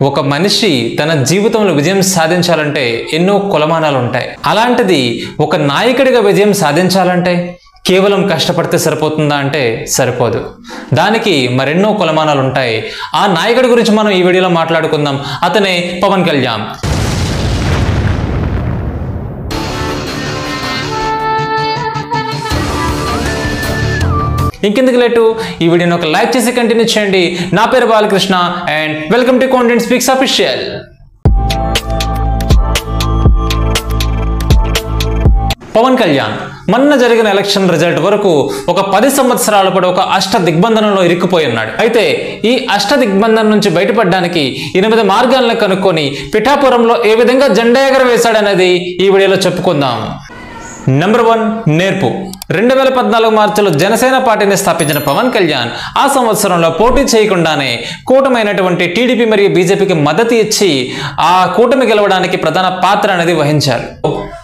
ఒక మనిషి తన జీవితంలో విజయం సాధించాలంటే ఎన్నో కొలమానాలు ఉంటాయి. అలాంటిది ఒక నాయకుడిగా విజయం సాధించాలంటే కేవలం కష్టపడితే సరిపోతుందా అంటే సరిపోదు. దానికి మరెన్నో కొలమానాలు ఉంటాయి. ఆ నాయకుడి గురించి మనం ఈ వీడియోలో మాట్లాడుకుందాం. అతనే పవన్ కళ్యాణ్. ఇంకెందుకు లేటు ఈ వీడియోని ఒక లైక్ చేసి కంటిన్యూ చేయండి. నా పేరు Balakrishna and welcome to Content Speaks Official. Pawan Kalyan మొన్న జరిగిన ఎలక్షన్ రిజల్ట్ వరకు ఒక 10 సంవత్సరాల పాటు ఒక అష్ట దిగ్బంధనంలో ఇరుక్కుపోయి ఉన్నాడు. అయితే ఈ అష్ట దిగ్బంధనం నుంచి బయటపడడానికి 8 మార్గాలను కనుక్కొని పిఠాపురంలో ఏ విధంగా జెండా ఎగరవేశాడనేది ఈ వీడియోలో చెప్పుకుందాం. నెంబర్ 1, నేర్పు. 2014 మార్చిలో జనసేన పార్టీని స్థాపించిన పవన్ కళ్యాణ్ ఆ సంవత్సరంలో పోటీ చేయకుండానే కూటమైనటువంటి టీడీపీ మరియు బీజేపీకి మద్దతు ఇచ్చి ఆ కూటమి గెలవడానికి ప్రధాన పాత్ర అనేది వహించారు.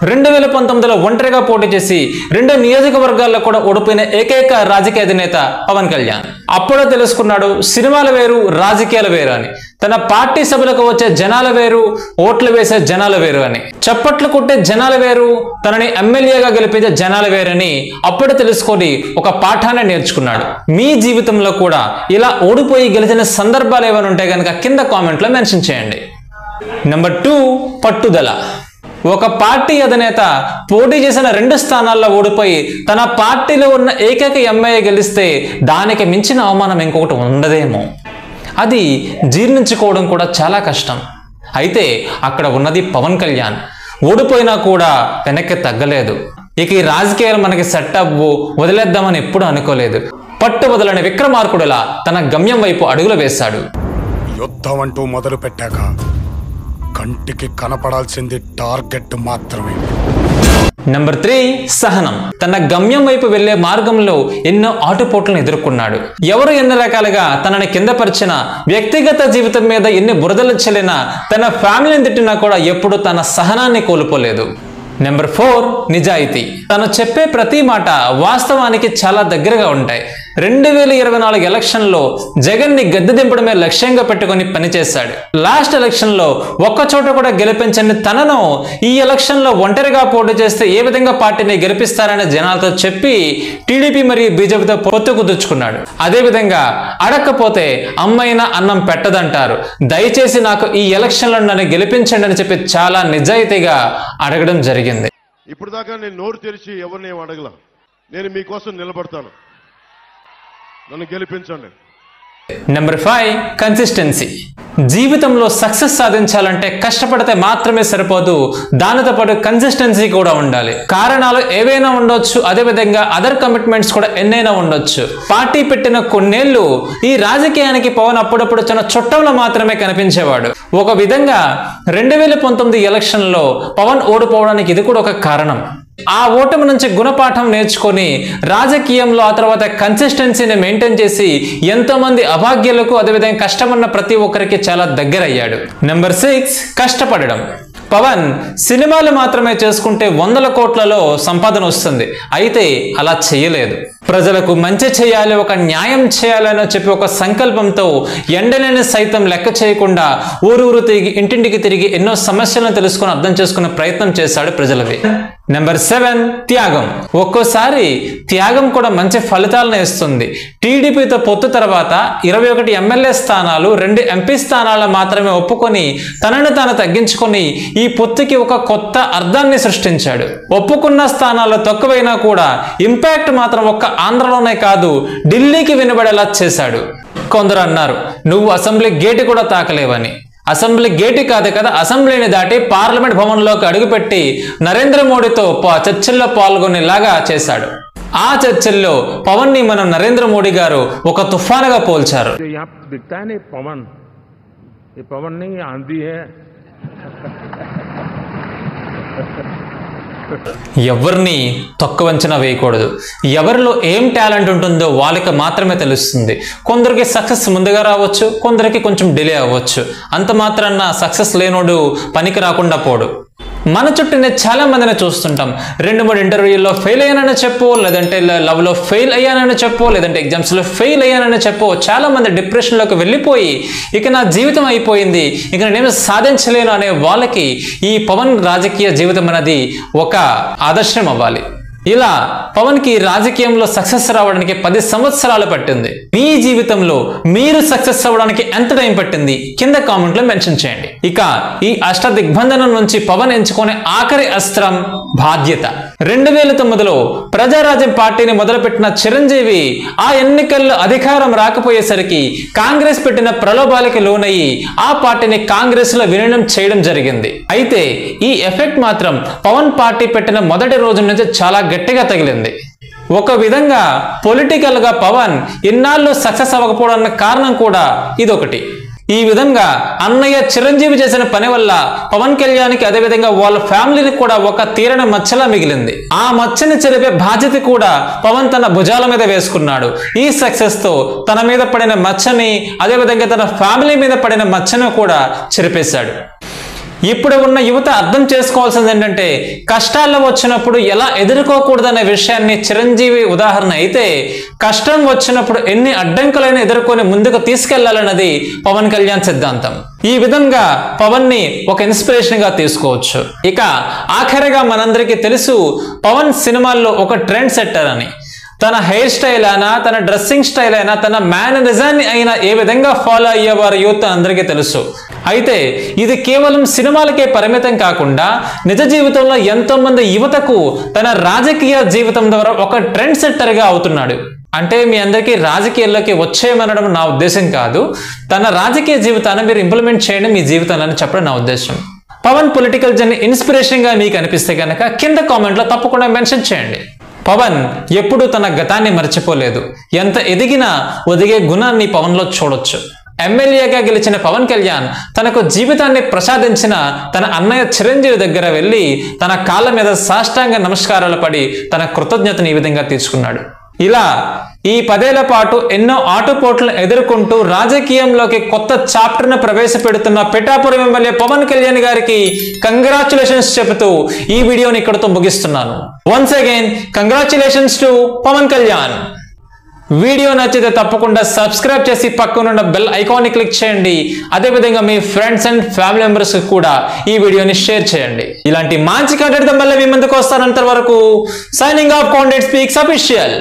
2019లో ఒంటరిగా పోటీ చేసి 2 నియోజకవర్గాల్లో కూడా ఓడిపోయిన ఏకైక రాజకీయ అధినేత పవన్ కళ్యాణ్. అప్పుడే తెలుసుకున్నాడు సినిమాలు వేరు, రాజకీయాలు వేరు అని. తన పార్టీ సభలకు వచ్చే జనాలు వేరు, ఓట్లు వేసే జనాలు వేరు అని. చప్పట్లు కొట్టే జనాలు వేరు, తనని ఎమ్మెల్యేగా గెలిపించే జనాలు వేరని అప్పుడే తెలుసుకొని ఒక పాఠాన్ని నేర్చుకున్నాడు. మీ జీవితంలో కూడా ఇలా ఓడిపోయి గెలిచిన సందర్భాలు ఏమైనా ఉంటే కనుక కింద కామెంట్లో మెన్షన్ చేయండి. నెంబర్ 2, పట్టుదల. ఒక పార్టీ అధినేత పోటీ చేసిన 2 స్థానాల్లో ఓడిపోయి తన పార్టీలో ఉన్న ఏకైక ఎమ్మెల్యే గెలిస్తే దానికి మించిన అవమానం ఇంకొకటి ఉండదేమో. అది జీర్ణించుకోవడం కూడా చాలా కష్టం. అయితే అక్కడ ఉన్నది పవన్ కళ్యాణ్. ఓడిపోయినా కూడా వెనక్కి తగ్గలేదు. ఇక ఈ రాజకీయాలు మనకి సెట్ అవ్వు, వదిలేద్దామని ఎప్పుడు అనుకోలేదు. పట్టు వదలని విక్రమార్కుడిలా తన గమ్యం వైపు అడుగులు వేశాడు. యుద్ధం అంటూ మొదలు పెట్టాక కంటికి కనపడాల్సింది టార్గెట్ మాత్రమే. నెంబర్ 3, సహనం. తన గమ్యం వైపు వెళ్లే మార్గంలో ఎన్నో ఆటుపోట్లను ఎదుర్కొన్నాడు. ఎవరు ఎన్ని రకాలుగా తనని కిందపరిచినా, వ్యక్తిగత జీవితం మీద ఎన్ని బురదలు చెల్లినా, తన ఫ్యామిలీని తిట్టినా కూడా ఎప్పుడు తన సహనాన్ని కోల్పోలేదు. నెంబర్ 4, నిజాయితీ. తను చెప్పే ప్రతి మాట వాస్తవానికి చాలా దగ్గరగా ఉంటాయి. 2024 ఎలక్షన్లో జగన్ ని గద్దె దింపడమే లక్ష్యంగా పెట్టుకుని పనిచేశాడు. లాస్ట్ ఎలక్షన్ లో ఒక్కచోట కూడా గెలిపించని తనను ఈ ఎలక్షన్ లో ఒంటరిగా పోటీ చేస్తే ఏ విధంగా పార్టీని గెలిపిస్తారని జనాలతో చెప్పి టీడీపీ మరియు బీజేపీతో పొత్తు కుదుర్చుకున్నాడు. అదే విధంగా అడగకపోతే అమ్మైనా అన్నం పెట్టదంటారు. దయచేసి నాకు ఈ ఎలక్షన్ లో నన్ను గెలిపించండి అని చెప్పి చాలా నిజాయితీగా అడగడం జరిగింది. ఇప్పుడు దాకా నేను నోరు తెరిచి ఎవరిని అడగల. నేను మీకోసం నిలబడతాను, నన్ను గెలిపించండి. Number 5, consistency. జీవితంలో సక్సెస్ సాధించాలంటే కష్టపడితే మాత్రమే సరిపోదు, దానితో పాటు కన్సిస్టెన్సీ కూడా ఉండాలి. కారణాలు ఏవైనా ఉండొచ్చు, అదేవిధంగా అదర్ కమిట్మెంట్స్ కూడా ఎన్నైనా ఉండొచ్చు. పార్టీ పెట్టిన కొన్నేళ్లు ఈ రాజకీయానికి పవన్ అప్పుడప్పుడు చిన్న చుట్టంలో మాత్రమే కనిపించేవాడు. ఒక విధంగా 2019 ఎలక్షన్లో పవన్ ఓడిపోవడానికి ఇది కూడా ఒక కారణం. ఆ ఓటమి నుంచి గుణపాఠం నేర్చుకొని రాజకీయంలో ఆ తర్వాత కన్సిస్టెన్సీని మెయింటైన్ చేసి ఎంతో మంది అభాగ్యులకు అదేవిధంగా కష్టమన్న ప్రతి ఒక్కరికి చాలా దగ్గరయ్యాడు. నెంబర్ 6, కష్టపడడం. పవన్ సినిమాలు మాత్రమే చేసుకుంటే 100 కోట్లలో సంపాదన వస్తుంది. అయితే అలా చేయలేదు. ప్రజలకు మంచి చేయాలి, ఒక న్యాయం చేయాలని చెప్పి ఒక సంకల్పంతో ఎండలేని సైతం లెక్క చేయకుండా ఊరూరు తిరిగి ఇంటింటికి తిరిగి ఎన్నో సమస్యలను తెలుసుకొని అర్థం చేసుకునే ప్రయత్నం చేశాడు ప్రజలవి. నెంబర్ 7, త్యాగం. ఒక్కోసారి త్యాగం కూడా మంచి ఫలితాలను ఇస్తుంది. టీడీపీతో పొత్తు తర్వాత 21 ఎమ్మెల్యే స్థానాలు, 2 ఎంపీ స్థానాలను మాత్రమే ఒప్పుకొని తనను తాను తగ్గించుకొని ఈ పొత్తుకి ఒక కొత్త అర్థాన్ని సృష్టించాడు. ఒప్పుకున్న స్థానాలు తక్కువైనా కూడా ఇంపాక్ట్ మాత్రం ఒక్క ఆంధ్రలోనే కాదు ఢిల్లీకి వినబడేలా చేశాడు. కొందరు అన్నారు నువ్వు అసెంబ్లీ గేటు కూడా తాకలేవని. అసెంబ్లీ గేటు కాదు కదా, అసెంబ్లీని దాటి పార్లమెంట్ భవన్లోకి అడుగుపెట్టి నరేంద్ర మోడీతో చర్చల్లో పాల్గొనేలాగా చేశాడు. ఆ చర్చల్లో పవన్ ని మనం నరేంద్ర మోడీ గారు ఒక తుఫానుగా పోల్చారు. ఎవరిని తక్కువ అంచనా వేయకూడదు. ఎవరిలో ఏం టాలెంట్ ఉంటుందో వాళ్ళకి మాత్రమే తెలుస్తుంది. కొందరికి సక్సెస్ ముందుగా రావచ్చు, కొందరికి కొంచెం డిలే అవ్వచ్చు. అంత మాత్రాన సక్సెస్ లేనోడు పనికి రాకుండా పోడు. మన చుట్టూనే చాలా మందిని చూస్తుంటాం. 2-3 ఇంటర్వ్యూల్లో ఫెయిల్ అయ్యానని చెప్పు, లేదంటే లవ్లో ఫెయిల్ అయ్యానని చెప్పు, లేదంటే ఎగ్జామ్స్లో ఫెయిల్ అయ్యానని చెప్పు. చాలా మంది డిప్రెషన్లోకి వెళ్ళిపోయి ఇక నా జీవితం అయిపోయింది, ఇక నేనేమి సాధించలేను అనే వాళ్ళకి ఈ పవన్ రాజకీయ జీవితం అనేది ఒక ఆదర్శం అవ్వాలి. ఇలా పవన్కి రాజకీయంలో సక్సెస్ రావడానికి 10 సంవత్సరాలు పట్టింది. మీ జీవితంలో మీరు సక్సెస్ అవ్వడానికి ఎంత టైం పట్టింది కింద కామెంట్లో మెన్షన్ చేయండి. ఇక ఈ అష్టదిగ్బంధనం నుంచి పవన్ ఎంచుకునే ఆఖరి అస్త్రం బాధ్యత. 2009లో ప్రజారాజ్యం పార్టీని మొదలుపెట్టిన చిరంజీవి ఆ ఎన్నికల్లో అధికారం రాకపోయేసరికి కాంగ్రెస్ పెట్టిన ప్రలోభాలకి లోనయ్యి ఆ పార్టీని కాంగ్రెస్ లో విలీనం చేయడం జరిగింది. అయితే ఈ ఎఫెక్ట్ మాత్రం పవన్ పార్టీ పెట్టిన మొదటి రోజు నుంచి చాలా గట్టిగా తగిలింది. ఒక విధంగా పొలిటికల్ గా పవన్ ఇన్నాళ్ళు సక్సెస్ అవ్వకపోవడానికి కారణం కూడా ఇదొకటి. ఈ విధంగా అన్నయ్య చిరంజీవి చేసిన పని వల్ల పవన్ కళ్యాణ్కి అదేవిధంగా వాళ్ళ ఫ్యామిలీని కూడా ఒక తీరని మచ్చలా మిగిలింది. ఆ మచ్చని చెరిపే బాధ్యత కూడా పవన్ తన భుజాల మీద వేసుకున్నాడు. ఈ సక్సెస్ తో తన మీద పడిన మచ్చని అదేవిధంగా తన ఫ్యామిలీ మీద పడిన మచ్చను కూడా చెరిపేశాడు. ఇప్పుడు ఉన్న యువత అర్థం చేసుకోవాల్సింది ఏంటంటే కష్టాల్లో వచ్చినప్పుడు ఎలా ఎదుర్కోకూడదనే విషయాన్ని చిరంజీవి ఉదాహరణ అయితే, కష్టం వచ్చినప్పుడు ఎన్ని అడ్డంకులైనా ఎదుర్కొని ముందుకు తీసుకెళ్లాలన్నది పవన్ కళ్యాణ్ సిద్ధాంతం. ఈ విధంగా పవన్ ని ఒక ఇన్స్పిరేషన్ గా తీసుకోవచ్చు. ఇక ఆఖరిగా మనందరికీ తెలుసు పవన్ సినిమాల్లో ఒక ట్రెండ్ సెట్టర్ అని. తన హెయిర్ స్టైల్ అయినా, తన డ్రెస్సింగ్ స్టైల్ అయినా, తన మేనరిజాన్ని అయినా ఏ విధంగా ఫాలో అయ్యేవారు యూత్ అందరికీ తెలుసు. అయితే ఇది కేవలం సినిమాలకే పరిమితం కాకుండా నిజ జీవితంలో ఎంతో మంది యువతకు తన రాజకీయ జీవితం ద్వారా ఒక ట్రెండ్ సెట్టర్ గా అవుతున్నాడు. అంటే మీ అందరికీ రాజకీయాల్లోకి వచ్చేయమనడం నా ఉద్దేశం కాదు, తన రాజకీయ జీవితాన్ని మీరు ఇంప్లిమెంట్ చేయండి మీ జీవితంలో అని చెప్పడం నా ఉద్దేశం. పవన్ పొలిటికల్ జర్నీ ఇన్స్పిరేషన్ గా మీకు అనిపిస్తే కనుక కింద కామెంట్లో తప్పకుండా మెన్షన్ చేయండి. పవన్ ఎప్పుడూ తన గతాన్ని మర్చిపోలేదు. ఎంత ఎదిగినా ఒదిగే గుణాన్ని పవన్లో చూడొచ్చు. ఎమ్మెల్యేగా గెలిచిన పవన్ కళ్యాణ్ తనకు జీవితాన్ని ప్రసాదించిన తన అన్నయ్య చిరంజీవి దగ్గర వెళ్ళి తన కాళ్ళ మీద సాష్టాంగ నమస్కారాలు పడి తన కృతజ్ఞతను ఈ విధంగా తీర్చుకున్నాడు. ఇలా ఈ 10 ఏళ్ల పాటు ఎన్నో ఆటుపోట్లను ఎదుర్కొంటూ రాజకీయంలోకి కొత్త చాప్టర్ను ప్రవేశపెడుతున్న పిఠాపురం ఎమ్మెల్యే పవన్ కళ్యాణ్ గారికి కంగ్రాచులేషన్స్ చెబుతూ ఈ వీడియోని ఇక్కడతో ముగిస్తున్నాను. Once again congratulations to Pawan Kalyan. Video నచ్చితే తప్పకుండా సబ్స్క్రైబ్ చేసి పక్కనున్న బెల్ ఐకాన్ని క్లిక్ చేయండి. అదేవిధంగా మీ ఫ్రెండ్స్ అండ్ ఫ్యామిలీ మెంబర్స్ కూడా ఈ వీడియోని షేర్ చేయండి. ఇలాంటి మంచి కంటెంట్ మళ్ళీ మీ ముందుకు వస్తాను. అంతవరకు signing off content Speaks official.